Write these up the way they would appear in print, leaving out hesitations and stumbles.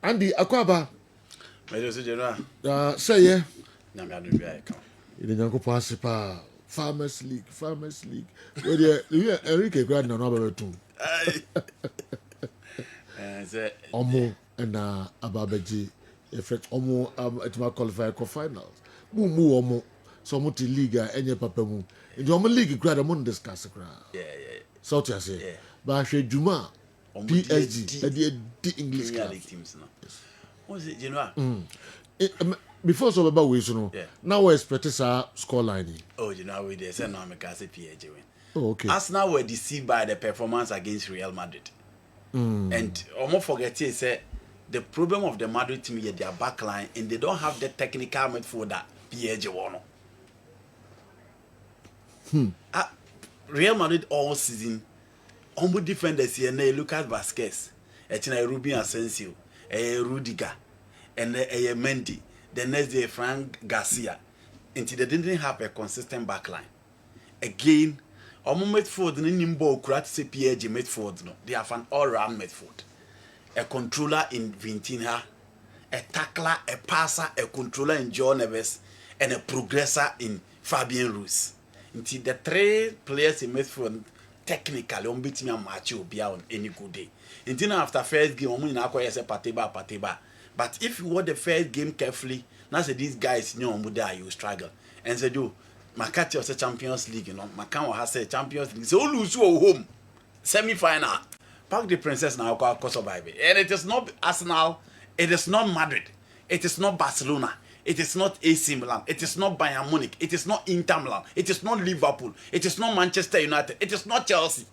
Andy Akwaba. Say yeah. You pass Farmers League. Where the Enrique Grand no number 2. Omo and Ababeji effect Omo at my qualifier finals. Mumu Omo so much league any papa mu. In the league grad among discuss. Yeah. So to say. But I Juma PSG the English teams now. What's it, General? Before so about we now we expect a score line. Oh, you know we say no me say PSG win. Oh, okay. Arsenal were deceived by the performance against Real Madrid. And almost forget it say the problem of the Madrid team is their back line and they don't have the technical midfielder PSG won. Real Madrid all season almost defenders here Lucas Vazquez, Ruben Asensio, Rudiger, and Mendy. The next day Frank Garcia. Until they didn't have a consistent backline. Again, Omo midfield ni nimbo kurat se PSG midfield no. They have an all-round midfield. A controller in Vintinha, a tackler, a passer, a controller in John Neves, and a progressor in Fabian Ruiz. Until the 3 players in midfield technically on beat me a match will be on any good day. Until after first game, omo ina akoye say pateba. But if you watch the first game carefully, now say these guys know omo you struggle. And say do Makati was a Champions League, Makan has a Champions League. So lose home semi-final. Park the Princess now survive. And it is not Arsenal, it is not Madrid, it is not Barcelona, it is not AC Milan, it is not Bayern Munich, it is not Inter Milan, it is not Liverpool, it is not Manchester United, it is not Chelsea.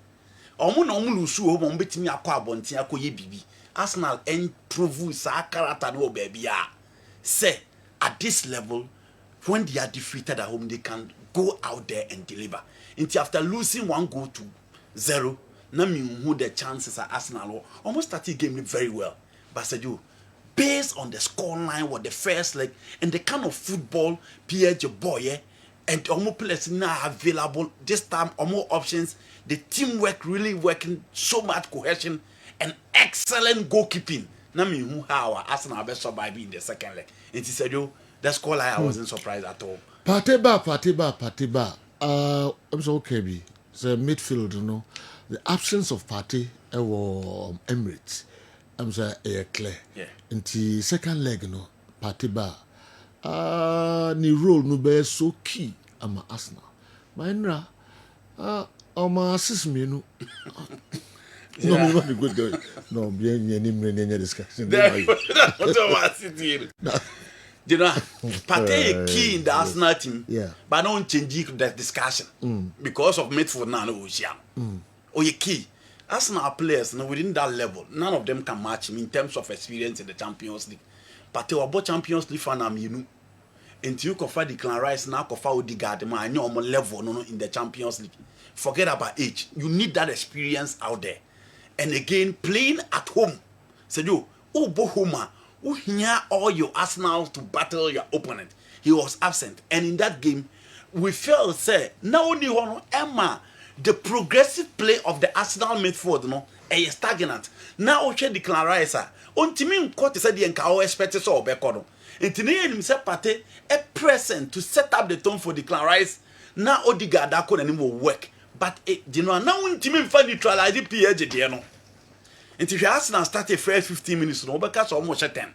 Omo na omo lose home on betimi akwa abontin akoye bibi. Arsenal improve sa character no baby ah. Say at this level when they are defeated at home, they can go out there and deliver. Until after losing 1-0, now who the chances are Arsenal almost started game very well. But said you, based on the scoreline, what the first leg, and the kind of football PSG boy, and almost players now available this time, more options, the teamwork really working, so much cohesion and excellent goalkeeping. Now who how Arsenal best survive in the second leg. And he said you. That's call I wasn't surprised at all. Partiba. I'm so okay. The midfield, the absence of Partey or Emirates. I'm say clear. Yeah. In the second leg, Partiba. Ni role no be so key. I'm Arsenal. Mindra. My assist me no. No, I'm not a good guy. No, bien any discussion. That's what I was you know, Partey key in the Arsenal team, but don't change the discussion because of midfield now. Oh, you key Arsenal players within that level, none of them can match him in terms of experience in the Champions League. Partey about Champions League fan until you confer Declan Rice now confer Odegaard man, and you're on level in the Champions League. Forget about age. You need that experience out there, and again playing at home. So you, Bohoma. Who hear all your Arsenal to battle your opponent. He was absent. And in that game, we felt say now only one Emma, the progressive play of the Arsenal midfield is stagnant. Now we Declan Rice. On team court said the encounter expected so bekono. And today himself Partey a present to set up the tone for Declan Rice. Now Odegaard that couldn't even work. But now on team find neutralize the PSG and if Arsenal started first 15 minutes, no, because almost 10.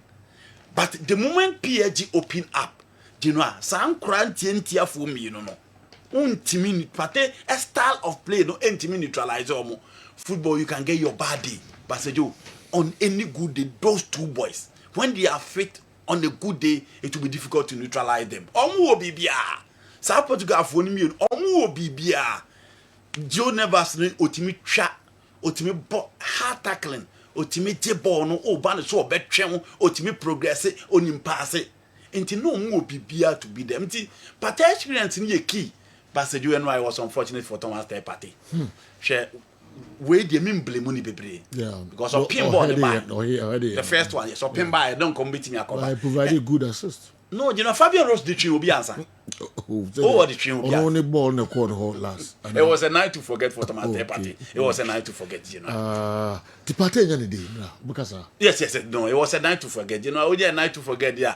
But the moment PSG open up, some TNT for me, Partey a style of play, no, neutralize football. You can get your body, but say you on any good day, those two boys when they are fit on a good day, it will be difficult to neutralize them. Omu obibia, South Portugal for me, Omu obibia, Joe Nevers otimi tra. Otimi hard tackling, otimi ball no ban so betwem, otimi progress, onim pass. Enti no mu bibia to be them. Enti Partey experience ni key. But said you and I was unfortunate for Thomas Partey. Share we dey mean blame ni bebre. Yeah. Because of pinball the first one, so pinball don't come beat me. I provided good assist. No, you know, Fabian Rose the tree will be answer. The tree will be only ball in the corner last. It was a night to forget for Thomas Partey. It was a night to forget, you know. The Partey any day, because yes, no, it was a night to forget. You know, only a night to forget. Yeah,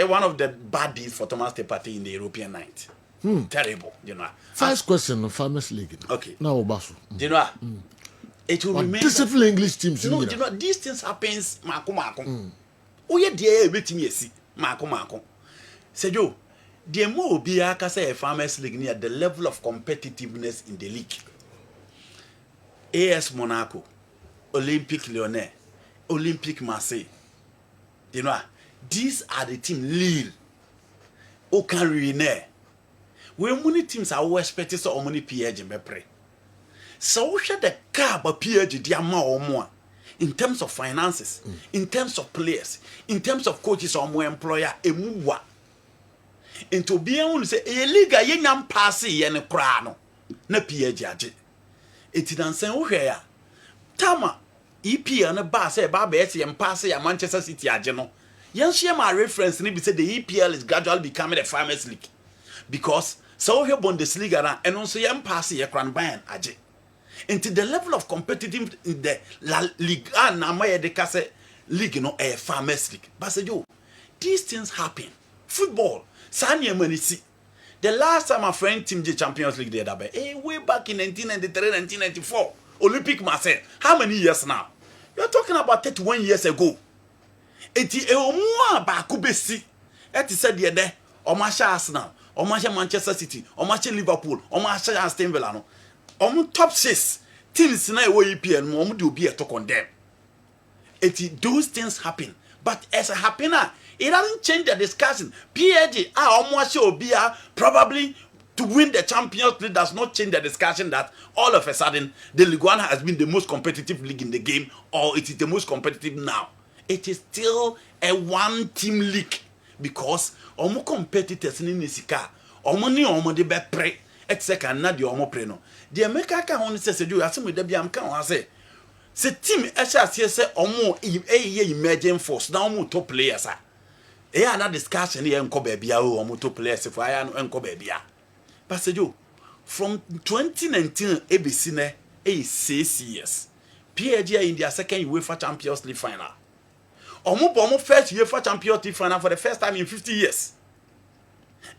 one of the bad deeds for Thomas Partey in the European night. Terrible, you know. First question on Farmers League. Okay. Now Obasu. You know, it will remain. Discipline English teams. You know, these things happens. Mako. Oh yeah, dear, waiting me see. Mako. Say Joe. The more be aka say a Farmers League near the level of competitiveness in the league. AS Monaco, Olympique Lyonnais, Olympique Marseille. You know, these are the teams Lille, Aucun Rennes. When many teams are always expected so many PSG in pre. So we share the car but PSG dia or more in terms of finances, in terms of players, in terms of coaches or more employer, emuwa. Into be able to say a liga yenam passe yen crano na PSG. It is answer where Tama EPL na ba say ba be and passe ya Manchester City ageno. Yan share my reference ni be say the EPL is gradually becoming a Farmers League. Because so here Bundesliga na and also yan passe ya Crown Bayern age. Into the level of competitive in the La Liga na my de case league no a Farmers League. But say yo, these things happen. Football Sanya Manisi. The last time a friend team the Champions League did way back in 1993, 1994, Olympique Marseille. How many years now? You're talking about 31 years ago. Eti more bakubesi. Eti said the day, Omasha Arsenal, Omasha Manchester City, Omasha Liverpool, Omasha Aston Villa. No, top 6 teams na EPL no do be to condemn. Eti those things happen, but as a happener. It doesn't change the discussion. PSG almost probably to win the Champions League does not change the discussion that all of a sudden the Ligue 1 has been the most competitive league in the game or it is the most competitive now. It is still a one-team league because omo competitors ni nisika omo ni omo de be pre etc na de omo pre no. The America can only say you asem de bia am kan say se team ehia say omo emerging force na omo top players are. Another discussion here in Kobebia or motor players if I am in Kobebia. Pastor Joe, from 2019, ABC is 6 years. PSG in their second UEFA Champions League final. Almost first UEFA Champions League final for the first time in 50 years.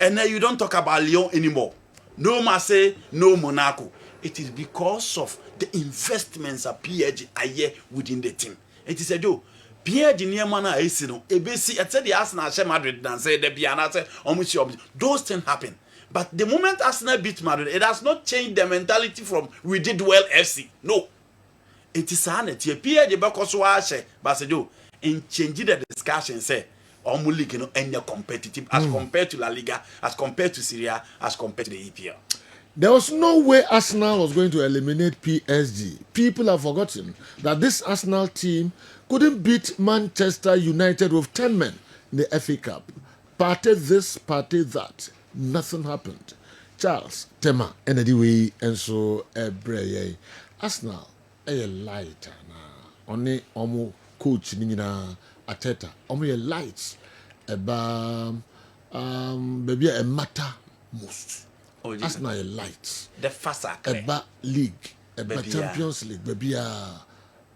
And now you don't talk about Lyon anymore. No Marseille, no Monaco. It is because of the investments that PSG are here within the team. It is a Joe. PSG near mana isi no ebesi at the Arsenal share Madrid dan say the Biana say those things happen. But the moment Arsenal beat Madrid, it has not changed the mentality from we did well FC. No. It is sanity. PSG because wa but say do in change the discussion say omu league no any competitive as compared to La Liga, as compared to Syria, as compared to the EPL. There was no way Arsenal was going to eliminate PSG. People have forgotten that this Arsenal team couldn't beat Manchester United with 10 men in the FA Cup. Party this, party that. Nothing happened. Charles, Tema, and anyway, and so Arsenal, a light. Only Omo coach Nina Ateta. Omo a light. Maybe a matter most. Arsenal a light. The first Eba league. Eba Champions League. Baby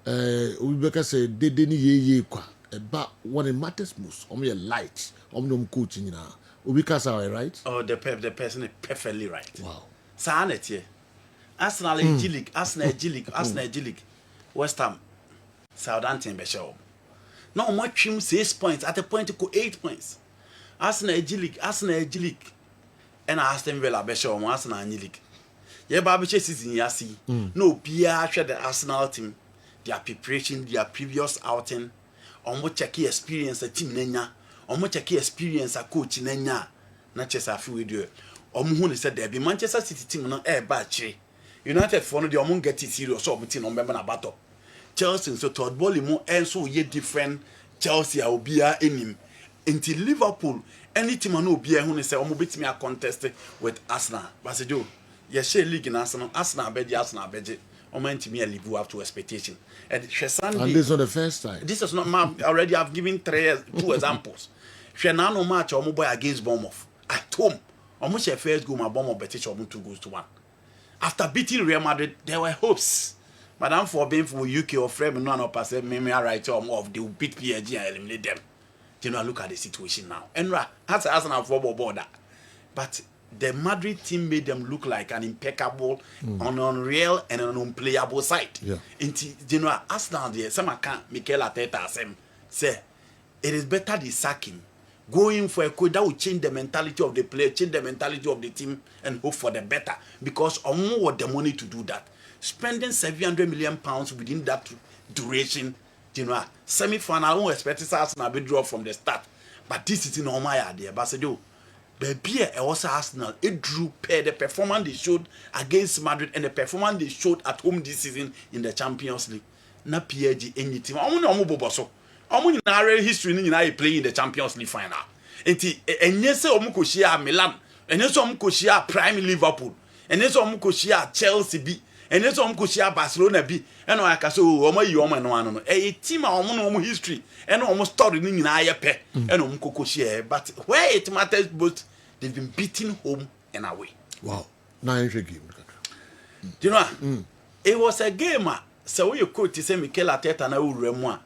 we say they didn't ye kwa about what it matters most. A light. No coaching now. Ubika right? Oh, the person is perfectly right. Wow. Sanity. Arsenal G League, Arsenal G League, Arsenal G League. West Ham, Southampton Beshop. No more trim 6 points at a point to go 8 points. Arsenal G League, Arsenal G League. And Aston Villa Beshop, Arsenal G League. Yeah, Barbie season yasi. No PR share the Arsenal team. Their preparation, their previous outing, on what checky experience a team nenya, on what checky experience a coach nenya, not just a few do. Who said there be Manchester City team no air battery. United for the among get it serious or between on member battle. Chelsea so Todd Bowley more and so ye different Chelsea will be in him. Until Liverpool, any team no be who say bit me a contest with Arsenal. But say do ye share league in Arsenal bed. To me, live up to expectation. And this is not the first time. This is not. Already, I've given 2 examples. hwe na no match omo boy against Bournemouth at home omo share first goal ma Bournemouth beat omo 2-1 after beating Real Madrid there were hopes madam for being for UK or frame no pass me right of they will beat PSG and eliminate them. You know, look at the situation now. And that's Arsenal football border. But the Madrid team made them look like an impeccable, unreal, and an unplayable side. Yeah. You know, Arsenal there, some can't Mikel Arteta say it is better they sack him. Going for a code that will change the mentality of the player, change the mentality of the team, and hope for the better. Because Omo want the money to do that. Spending 700 million pounds within that duration, you know, semi-final, I won't expect Arsenal to draw from the start. But this is in all my idea. But baby, also Arsenal, it drew pair the performance they showed against Madrid and the performance they showed at home this season in the Champions League. Na PSG any team. I want to boboso. I want to real history in play in the Champions League final. And yes, Omukoshia Milan, and yes, Omukoshia Prime Liverpool, and yes, Omukoshia Chelsea B. And then some Kushia Barcelona be and I can so Oma Yoma no one a team of history and almost story in Ayape and Umkoshia. But where it matters both they've been beaten home and away. Wow. Now game. You know, it was a game. So you could say Mikel Arteta na Uremwa.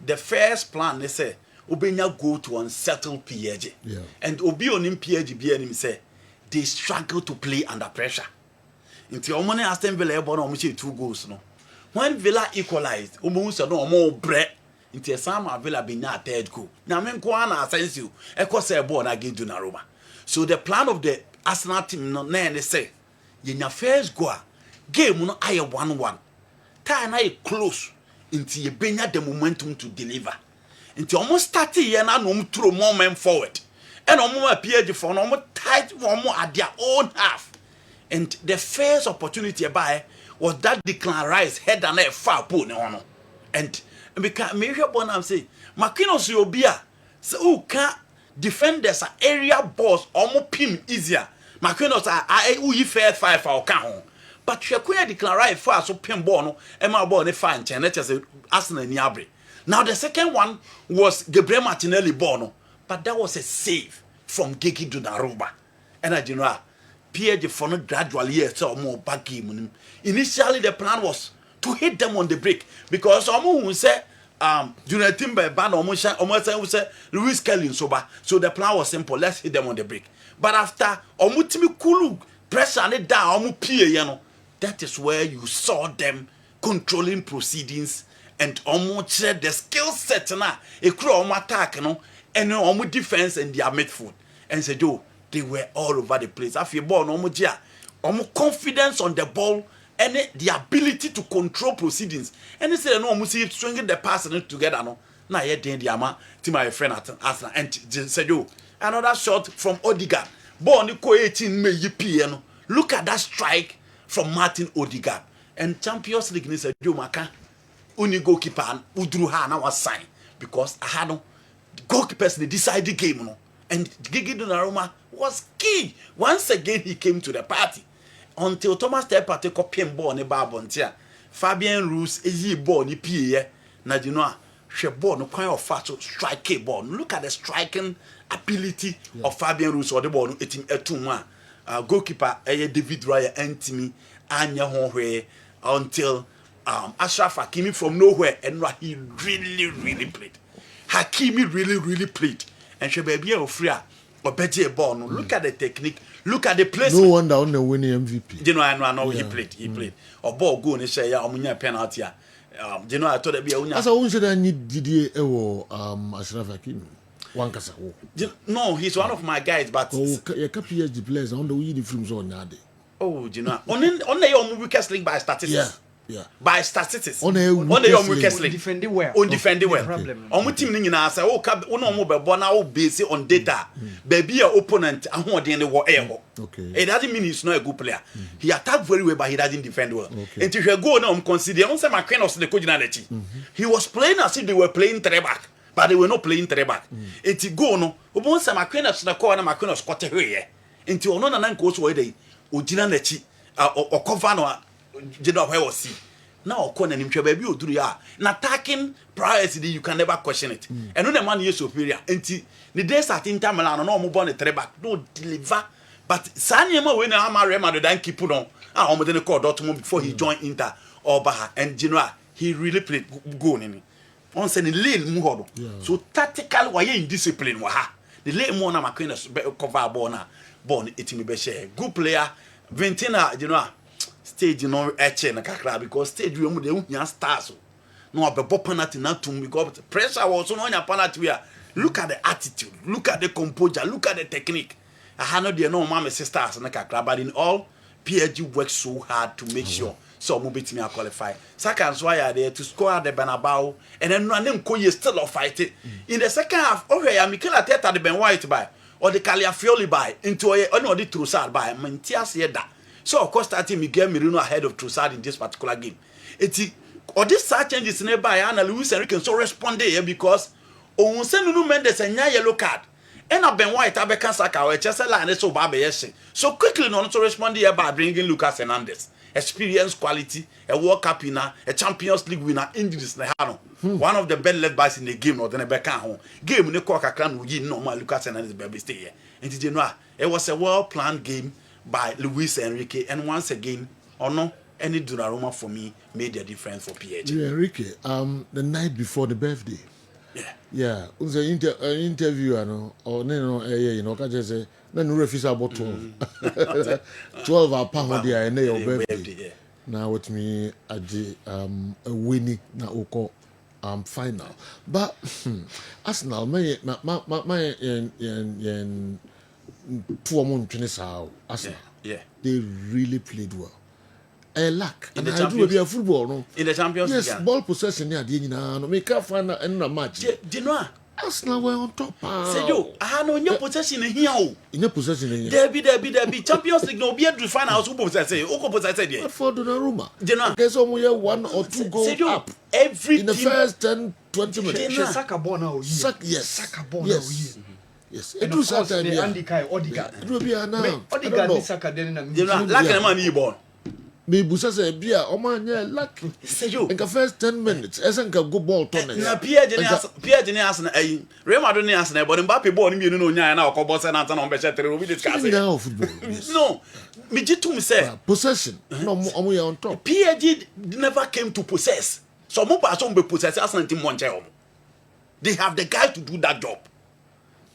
The first plan they say Ubenya go to unsettle PSG. Yeah. And Obi on him PSG be him say they struggle to play under pressure. Until Omone Aston Villa born almost 2 goals no. When Villa equalized, Omo no more bread. Until some Villa be na 3rd goal. Now men Kwana Asensio, Echo say born against Donnarumma. So the plan of the Arsenal team no na they say, in your first goal, game no aye 1-1. Time na close until you bring the momentum to deliver. Until almost 30 years now no throw more men forward. And Omo PSG for no tight one more at their own half. And the first opportunity by was that Declan Rice head and a far put on. And because maybe I'm saying, Makinos Yobia, so can't defenders are area boss almost pin easier. Makinos are we fair 5 for count. But you can't Declan Rice far so pin bono, and my boy fine, and let's say Arsenal Niabre. Now the second one was Gabriel Martinelli Bono, but that was a save from Gigi Donnarumma. And I know. PSG for no gradually so more back game. Initially the plan was to hit them on the break because someone will say Junior Timber ban almost say Luis Kelly soba. So the plan was simple, let's hit them on the break. But after Omutimi Kulu pressure and it down that is where you saw them proceedings and almost the skill set na a crew attack and almost defense and their midfield and said they were all over the place. After ball, no confidence on the ball and the ability to control proceedings. And they say no, almost stringing the pass together. No, now yet the ama to my friend at Arsenal and said yo another shot from Odegaard. Ball ni ko 18 me yipi no. Look at that strike from Martin Odegaard. And Champions League ni said yo maka uni goalkeeper udru ha na was sign because I had no goalkeepers they decide the game no. And Gigi Donnarumma was key. Once again, he came to the party. Until Thomas Partey copying ball ni Barbontia. Fabian Ruiz is ball ni PA. Na you know, she ball no kind of fast strike ball. Look at the striking ability of Fabian Ruiz or the ball no etim etuma. Goalkeeper David Raya Antimi Anya Honwe until Ashraf Hakimi from nowhere and he really played. Hakimi really played. And she be a free or better ball. No. Look at the technique. Look at the placement. No wonder on the winning MVP. You know, I know he played. Or ball go and say, "I'm winning a penalty." You know, I thought that be a winner. As I won't say that need Didier Ashraf Hakimi. One kasa. No, he's one of my guys, but you can't PSG players on the winning films on nowadays. Oh, you know, only your weakest link by statistics. Yeah. By statistics. On your weakest link. Defending well. On defending well. On what team nina say oh ka no mo be born now based on data. Baby your opponent ahoden the war air. Okay. It doesn't mean he's not a good player. He attacked very well but he doesn't defend well. And if you go now consider on say McQueen the coach na lechi. He was playing as if they were playing three back. But they were not playing three back. Enti go no obon say McQueen na call na McQueen squat here. Enti ono na nko so we dey ogina lechi o cover no you know where was he Now corner him baby o duru ya. Na attacking priority you can never question it. And when the man is superior, enti the days at Inter Milan no mo born the 3 back, no deliver. But Sanyema when I Real Madrid and keep on. Omo dey call Dortmund before he joined Inter or Baha, and you know he really played goal in it. On say the lane mu hodo. So tactical why indiscipline wa ha. The lane mu na makina cover ball na ball it me be share. Good player Ventina, you know stage no eche na kakra because stage we mu dey hunya stars. No abebo penalty na tum because pressure was no nya penalty we. Look at the attitude, look at the composure, look at the technique. I had no dear no mama sisters na kakra, but in all PSG works so hard to make sure so mo bet me qualify. Second so I there to score at the Bernabeu and then no Koye still of fight it. In the second half, okay, ya Mikel Arteta the Ben White by or the Caliafioli by into no the Trossard by Mentias Yeda. So of course starting Miguel Merino ahead of Trossard in this particular game. It's or this side changes nearby and Luis Enrique so responded here because on Nuno Mendes and yellow card. And a Ben White Abeka Saka or Chelsea line so bad so quickly no to respond here by bringing Lucas Hernandez. Experience, quality, a World Cup winner, a Champions League winner, injuries one of the best left backs in the game, or the back home. Game in the Coca Clan would no more Lucas Hernandez baby stay here. And did you know it was a well planned game by Luis Enrique, and once again, or no, any Donnarumma for me made a difference for PSG. Enrique, the night before the birthday. Yeah, was an interview, or no, can't just say, then refuse about 12. 12 hour pound there, and your birthday. Now, with me, a winning now, final. But Arsenal, my 2 months, Arsenal, they really played well. A lack in the Champions football, no? In the Champions League. Yes, ball possession near the no make a final and a match. Do you know? Arsenal were on top. Say you, I know in your possession here. In your possession here. There be Champions League no be able to find out who possess it. Who possess it there? For Donnarumma. Do you know? There's only 1 or 2 goals up. Every in the first 10-20 minutes. Saka ball now. Yes. Saka ball now. Yes. It was that time. Andy Kai Odegaard. It will be now. Odegaard is Saka then. You know, like a man he born. Me busa say bia o man yeah lucky. Say you. In the first 10 minutes, esen ka go ball turn. Na PSG ni Arsenal Real Madrid ni Arsenal but Mbappe ball ni mienu no nya na o boss na anta na o be chetere we discuss. No football. No. Me jitu me say possession. No omo ya on top. PSG never came to possess. So mo pa so be possess Arsenal team monche omo. They have the guy to do that job.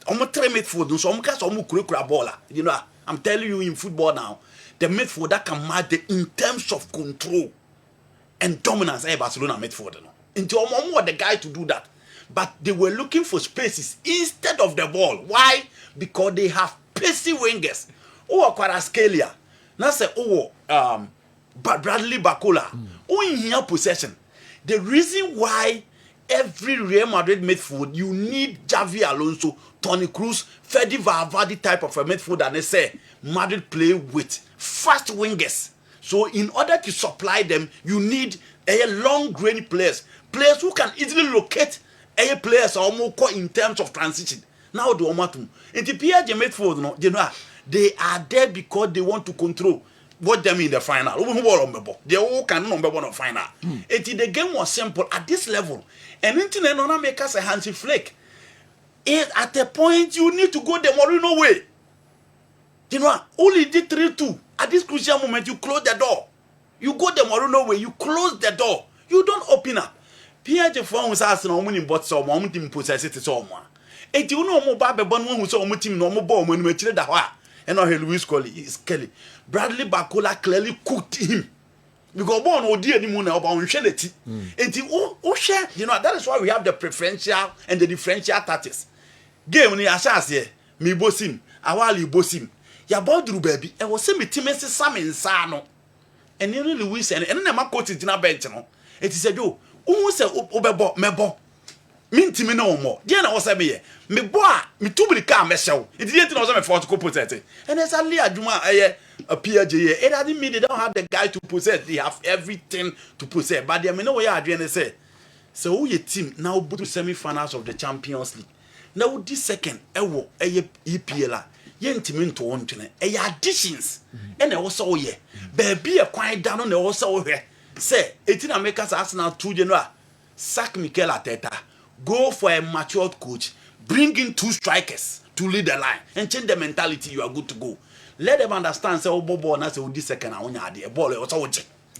Omo try midfield so omo ka so omo kura ball. You know, I'm telling you in football now. The midfielder can match in terms of control and dominance. Barcelona midfielder. Into the guy to do that. But they were looking for spaces instead of the ball. Why? Because they have pacey wingers. Oh, Kvaratskhelia. Now say Bradley Barcola. In here possession. The reason why every Real Madrid midfield you need Xavi Alonso, Toni Kroos, Fede Valverde type of a midfield, and they say Madrid play with fast wingers. So in order to supply them, you need a long grain players who can easily locate a players or more in terms of transition. Now the Omatum. In the PSG midfield, no, you know, they are there because they want to control what them in the final. They all can number one of final. The game was simple at this level. And internet no make us a handsy flake. At a point you need to go the Mourinho way. You know, only did 3-2. At this crucial moment, you close the door. You go the Mourinho way, you close the door. You don't open up. PSG phones us no money but so one team possess it so one. And you know more Babe Bon who saw team no more bomb when we chilled the wa. And now Luis Kelly. Bradley Barcola clearly cooked him. Because born or dear anymore about unshellity. And share, you know, that is why we have the preferential and the differential tactics. Game ni asas here, me bosim, awali bosim. Ya bodru baby, e was me timesi sam nsa no. And you Luis and na ma coach tina bench no. It is a do. Who say obebo mebo. Mintimi no more. Dia na wo say me me bo a me tubili ka meshew. It didn't know me for to possess. And exactly aduma a PSG here. It doesn't mean they don't have the guy to possess. They have everything to possess. But they know where Adrian say. So who your team now go to semi-finals of the Champions League. Now this second ewo EPL yentimi nto wontwene additions and also ye baby a kwan da no na wo so hwe say 18 Americans Arsenal 2 January sack Mikel Arteta, go for a matured coach, bring in 2 strikers to lead the line and change the mentality. You are good to go. Let them understand say Bobo na say this second I want a ball or so.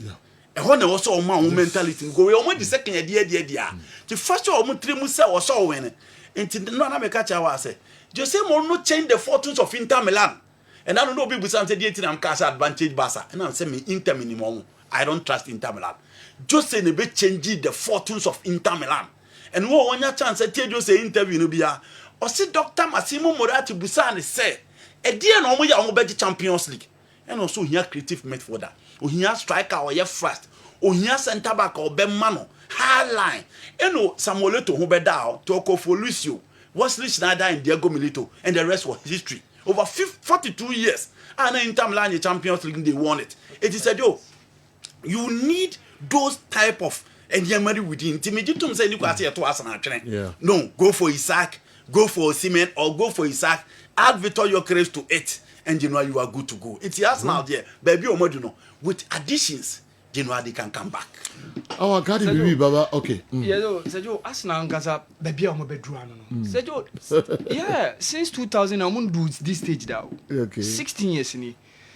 Yeah. And when also man mentality go we almost the second year the first year almost 3 months or so win. Until no na make catch our say Jose Mourinho change the fortunes of Inter Milan. And I don't know people say the 18 am cash advantage Barca. And I say me Inter minimum. I don't trust Inter Milan. Jose ne be change the fortunes of Inter Milan. And wo wonya chance tell Jose interview no bia. O say Dr. Massimo Moratti Busani say e dia no mo ya mo be Champions League. And also here creative midfielder. O here striker or here fast. O here center back or be mano. High line. Eno Samuel Eto'o who be down to Okofo Lucio. Wesley Schneider and Diego Milito. And the rest was history. Over 42 years. And in Inter Milan the Champions League they won it. It is said, yo, you need those type of and yamari within Timijitum say you can say to Arsenal. Yeah. No, go for Isaac, go for Osimhen, or go for Isaac, add Victor Gyökeres to it, and you know you are good to go. It's Arsenal there, baby Omoduno. With additions, you know they can come back. Our God be Baba, okay. Yeah, Sergio, Arsenal Gaza baby Omobedruano. Sergio, yeah, since 2000 I'm on do this stage now. Okay. 16 years in it.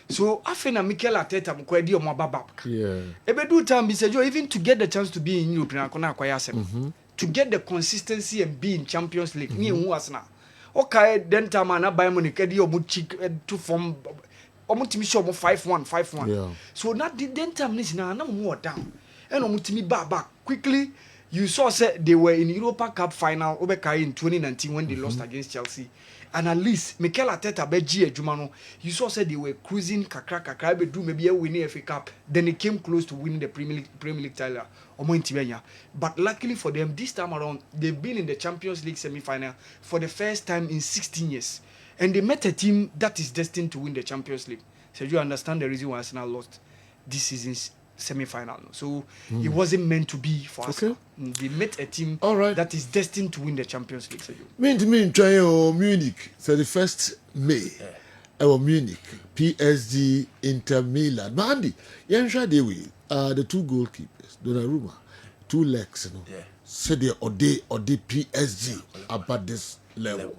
So after Mikel Arteta mkwedi omababa. Yeah. Ebedu time be said even to get the chance to be in Europe na kona akwaya sem. To get the consistency and be in Champions League. Ni hu Arsenal. Okay, then time na Bayern Munich edi omu chick to form omu timi show omu 5-1. Yeah. So not the then time this na more down. And omu timi back quickly. You saw say they were in Europa Cup final Obekai in 2019 when they lost against Chelsea. And at least Mikel Arteta beji ejumano. You saw say they were cruising kakra be do maybe a winning FA Cup. Then they came close to winning the Premier League title. But luckily for them, this time around, they've been in the Champions League semi-final for the first time in 16 years. And they met a team that is destined to win the Champions League. So you understand the reason why Arsenal lost this season's semi-final. So it wasn't meant to be for Arsenal. They met a team that is destined to win the Champions League. Mean try Munich 31st May. Our Munich, PSG, Inter Milan. Mandy, the 2 goalkeepers, Donnarumma, 2 legs, you know. Yeah. Said they or the PSG about this level.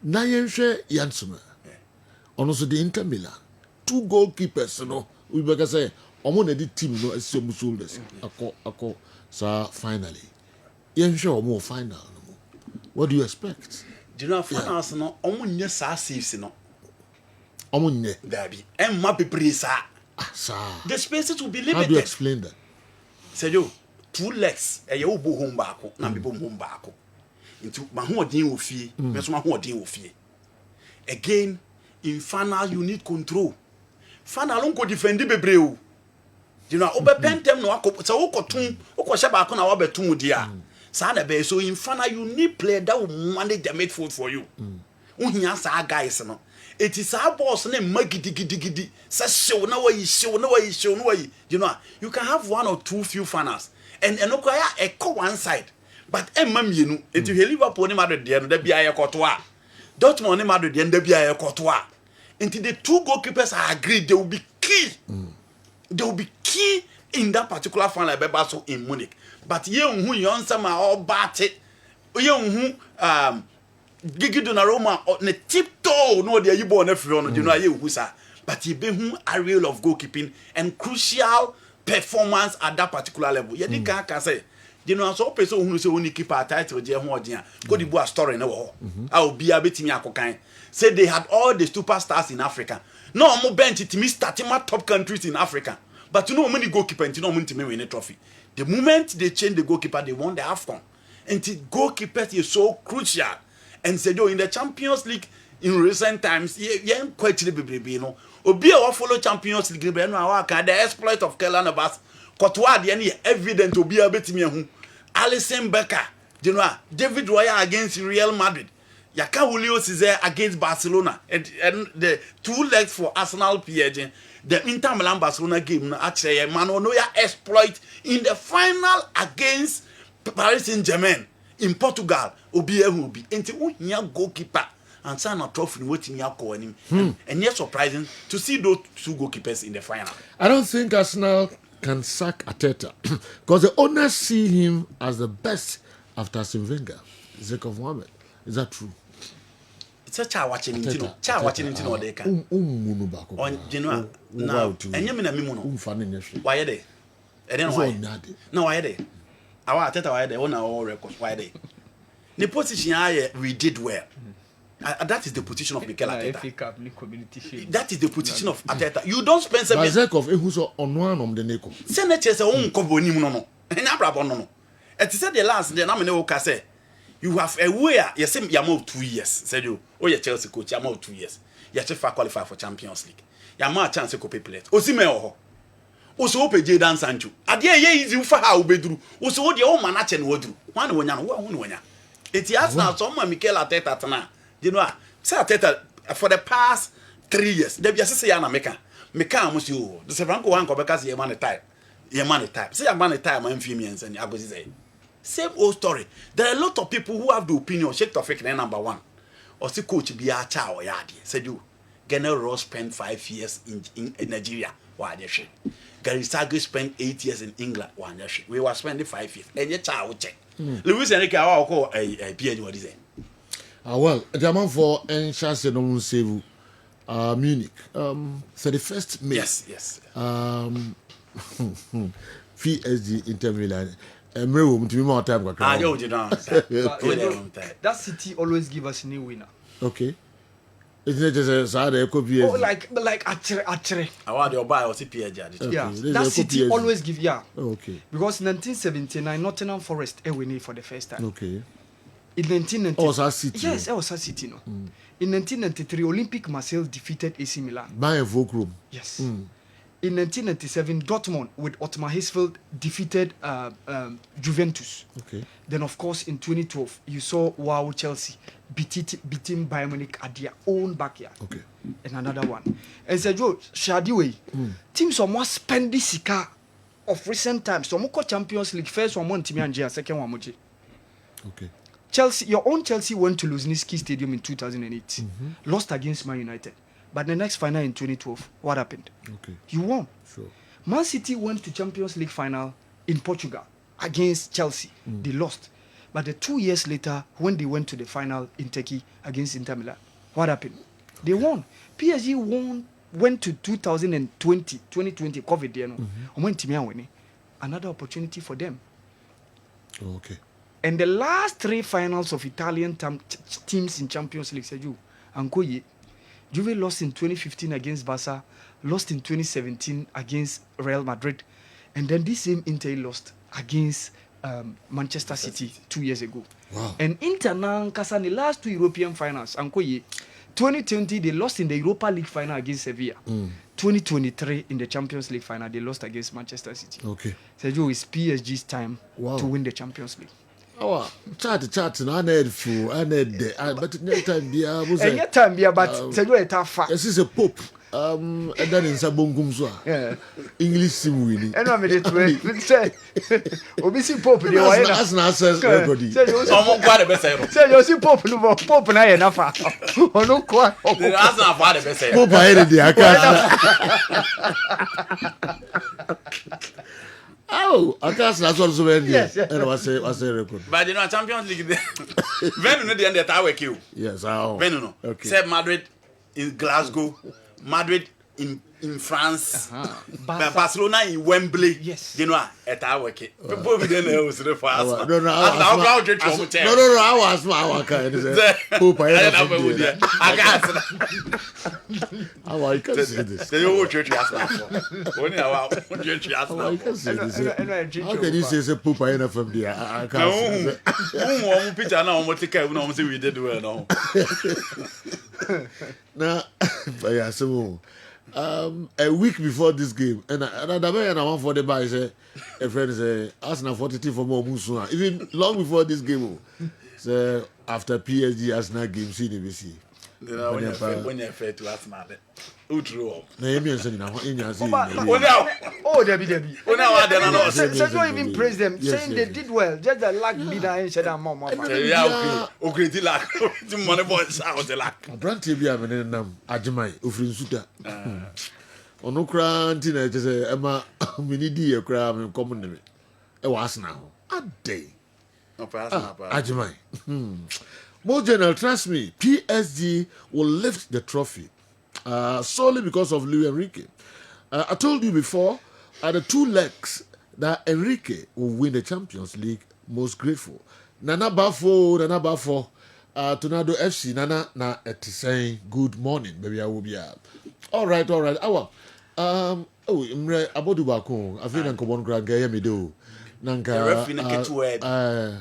Now Jansson. Also the Inter Milan, 2 goalkeepers, you know. We better say. Omo na di team no assume shoulders ako sa finally yen sure omo final no. What do you expect? Do you know finals no omo nye sa saves no omo nye dabi emma bebre sa the spaces will be limited. How do you explain that? Sergio, 2 legs e ye obo home baako na be bom home baako into ma ho odin ofie me so ma ho odin ofie again in final you need control. Final unko defend bebre o. You know, obe pentem no akọ so ukotun ukọhye baako na wabetun dia. Sa na be so in final you need player that will manage the midfield for you. Uhia sa guys no. It is our boss na magidi. Sa show na way. You know, you can have 1 or 2 few finals. And okwaya e ko one side. But emma mienu it you Liverpool ni Madrid dia no da bia ye kotoa. Dortmund ni Madrid dia da bia ye kotoa. Until the 2 goalkeepers are agreed they will be key. They will be key in that particular final so in Munich. But ye who yon sama all bat it. Ye who Gigi Donnarumma on the tiptoe no the you born everyone you know ye who sa. But ye be who areal of goalkeeping and crucial performance at that particular level. Ye di can say you know so person who say only keep a title je ho odin go di bo story na wo. I will be a betimi akokan. Say they had all the superstars in Africa. No more bench it means starting my top countries in Africa. But you know how many goalkeepers you know how many win a trophy. The moment they change the goalkeeper, they won the AFCON. And the goalkeepers is so crucial. And said, in the Champions League in recent times, yeah, quite the you know. Obi a follow Champions League, the exploit of Keylor Navas, Courtois, the any evident to be a bit me who Alisson Becker, you know, David Raya against Real Madrid. Yaka Julio Cesar against Barcelona and the 2 legs for Arsenal PSG. The Inter Milan Barcelona game actually Manoya exploit in the final against Paris Saint-Germain in Portugal. Obi ehubi enti unya goalkeeper and sign a trophy waiting ya call him. And yet surprising to see those 2 goalkeepers in the final. I don't think Arsenal can sack Ateta because the owners see him as the best after Arsene Wenger, Zakov Mohammed. Is that true? It's a child watching him. Child watching him or they can. On general. Now, and you mean a mimono. Why are they? And then why? No, why are they? Our Ateta, why are they? On our records, why are they? The position we did well. That is the position of Mikel Arteta. That is the position of Arteta. You don't spend 7 years. Zakov, who's on one of the Neko. Senators own Koboni no. And Abrabon no. And said the last, the Namino say, you have a way, you say you move 2 years. Said you, oh, you're Chelsea coach, you move 2 years. You have qualify for Champions League. You have more chance to copy play. Osimeo. Also, PSG dance Sancho. Adia ye easy for how be do. Also, what your own manager would do. One one. It's Arsenal, someone Mikel Arteta tana. You know, say Arteta for the past 3 years. They be say na Meka must you. The Sevanko one because you man type. You man type. Say man type man females and I go say. Same old story. There are a lot of people who have the opinion shake to fake number 1. Or see coach be a cha or yadi. Said you. General Ross spent 5 years in Nigeria. Why they shit. Gary Sagri spent 8 years in England. Why they shit. We were spending 5 years. And yet I will check. Luis Enrique I call a PSG what is it? Well, the amount for Enchance no save Munich. 31st May. Yes. PSG Inter Milan. Emre to be more time. That City always give us a new winner. Okay. Isn't it just a sad echo? Oh, like Atre. I want your buy or PSG. Yeah, that City always give Okay. Because 1979 Nottingham Forest winning for the first time. Okay. In 1990, oh, so City. Yes, it was City. No. In 1993, Olympic Marseille defeated AC Milan. By a Volkrum. Yes. In 1997, Dortmund with Otmar Hitzfeld defeated Juventus. Okay. Then, of course, in 2012, you saw wow Chelsea beating Bayern Munich at their own backyard. Okay. And another one. And Sergio Shadiway, teams are more spend this sika of recent times. So, Moko Champions League first one team and second one moji. Okay. Chelsea, your own Chelsea went to Luzhniki Stadium in 2008, lost against Man United. But the next final in 2012, what happened? Okay. You won. Sure. Man City went to Champions League final in Portugal against Chelsea. They lost. But 2 years later, when they went to the final in Turkey against Inter Milan, what happened? They won. PSG went to 2020, COVID, you know. Another opportunity for them. Okay. And the last 3 finals of Italian teams in Champions League, said you, Ankoye, Juve lost in 2015 against Barca, lost in 2017 against Real Madrid, and then this same Inter lost against Manchester City 2 years ago. Wow. And Inter now, the last 2 European finals, Ankoye, 2020 they lost in the Europa League final against Sevilla. 2023 in the Champions League final they lost against Manchester City. Okay. Sergio, it's PSG's time to win the Champions League. Oh, chat, and I need food, I need but no time be was a time be but Sergio a tough fact. This is a pope. And then in Sabongumswa. Yeah. English sim winning. And I'm it to say, Obisi Pope, the way as says everybody. Say you see Pope, Pope, and I enough. Oh, no, quite. That's not what the best. Pope, I had the oh, I can't. That's also very yes. And I was a record. But you know, Champions League. When you the end, that I will kill. Yes, I When you know. Okay. Say Madrid in Glasgow, Madrid in France, Barcelona in Wembley. Yes. You know, at our work. People we didn't know was the first. No, I was my kind of Pope. I can say this. The old church Arsenal. Only our church Arsenal. I can say this. How can you say Pope I from there? I can't. No, picture now. What take care? We know we did well now. Now, yeah, so a week before this game, and I want for the buy say a friend say Arsenal 42 for more Musuna. Even long before this game, so after PSG Arsenal game, see the BC. When you're fair to Arsenal, who drew up? Oh, Debbie. So don't even praise them, saying they did well. Just the luck be there and said, I'm more. Yeah, okay, the luck. The money boys out the luck. Branty be having a Ajimai, Ufrin Suta. ono kra nti na je say ema mini di e kra me kom ne me e wa Arsenal ade No, perhaps not. Ajimai. More general, trust me, PSG will lift the trophy solely because of Luis Enrique. I told you before, the 2 legs that Enrique will win the Champions League, most grateful. Nana Bafo, Tornado FC, Nana, na saying good morning, baby, I will be up. All right. Awa, Imre, Abodu Bako, I feel like Kobon Granga, me do. Nanka referee na ketua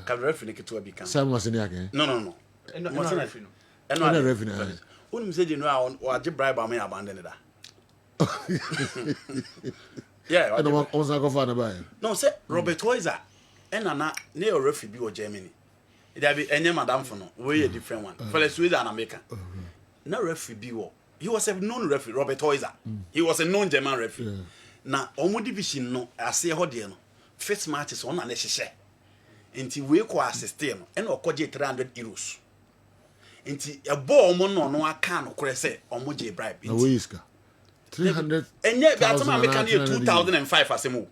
ka referee na ketua bi kan Sam was in again. no no referee no No referee. Unim say you know o age bribe am abandon da. Yeah, I don't want to go for na no say Robert Weiser na referee bi o Germany. There be any madam for no we a different one. For Sweden and America. Na referee bi wo. He was a known referee, Robert Weiser. He was a known German referee. Na omo division no ase ho de no. First match is on an HSH. Inti we ko assist no and okoje 300 euros. Inti a ball mo no aka no kore say omo je bribe. Na we iska 300 enye bi atama make na 2005 asemo.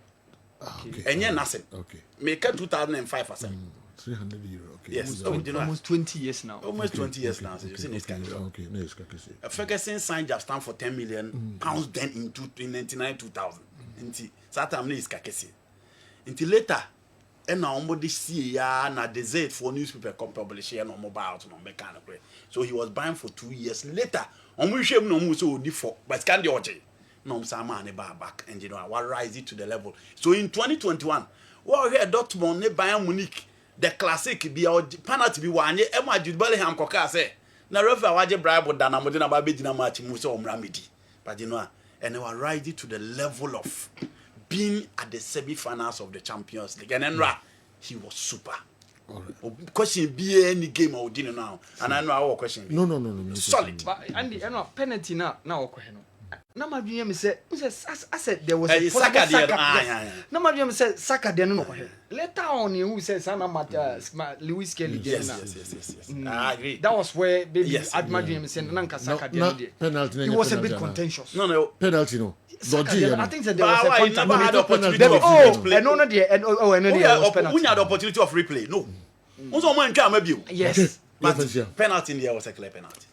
Okay. Enye nothing. Okay. Make 2005 asem. 300 euro. Okay. Yes. Almost 20 years now. Almost 20 years now. So you see this guy. Okay, no iska kese. Ferguson signed just stand for 10 million pounds then in 1999-2000. Inti that time no iska kese. Until later, and now somebody see ya na desert for newspaper publish here no mobile out no mechanic. So he was buying for 2 years. Later, on we shame no so for but can the oje. No sama ne back and you know what rise it to the level. So in 2021, we here Dortmund ne Bayern Munich the classic be our penalty be one e ma Jude Bellingham koka say na referee waje bribe da na mo de na ba be gina match mu so omramedi. But you know and they were rise it to the level of being at the semi-finals of the Champions League. And then he was super. All right. Question be any game I didn't know. And I know our question. No. Solid. But Andy, I know penalty now okay no. Na ma dream say I said there was a Saka there. Na ma dream say Saka there no okay. Later on who says Sana Lewis Kelly. Yes. I agree. That was where baby Yes. Adma dream say Nanka Saka there. Penalty. It was a bit contentious. No. Penalty no. I think that there was a He never had the contact. opportunity of replay. And no there and was penalty. When you had the opportunity of replay, no. Also, man can't maybe. Yes. But penalty in there was a clear penalty.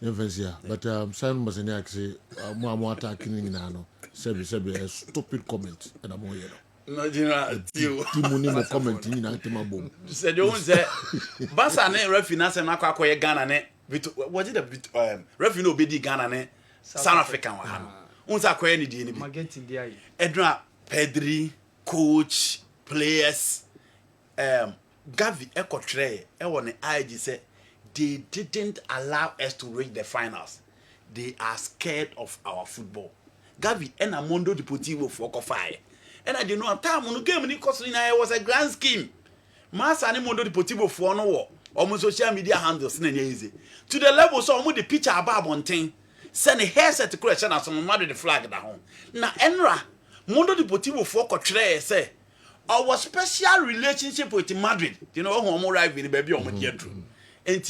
But Simon was in actually more attacking in ano. Sebi a stupid comment and I'm here. No, you know, Timoni comment in Antimabo. Said you say Basa ne referee na say na kwa Ghana ne what did the referee no be di Ghana ne South African wa ha no. Unsa kwa ni di ni bi. Marketing there. Edra Pedri coach players Gavi Ekotre e won the IG say they didn't allow us to reach the finals. They are scared of our football. Gavi and Amondo Deportivo for Kofai. And I didn't know time on the game it was a grand scheme. Massa and Mondo Deportivo for no war. Almost social media handles easy. To the level so almost the picture about one thing. Send a hairset to question as some mother the flag at home. Now Enra Mondo Deportivo for Cotre say our special relationship with Madrid. You know how arrive in the baby on my and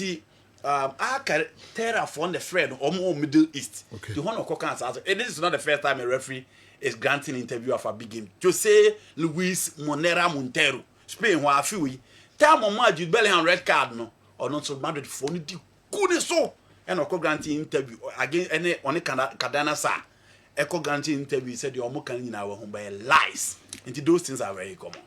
I can tell from the friend or more Middle East. Okay. The one of Cockans. And this is not the first time a referee is granting interview of a big game. Jose Luis Monera Montero, Spain, who are few. Time on my Jude Bellingham red card, no, or not so Madrid for the good so. And a granting interview again, any on a Cadana sa. Echo granting interview said, you're more can in our home by lies. And those things are very common.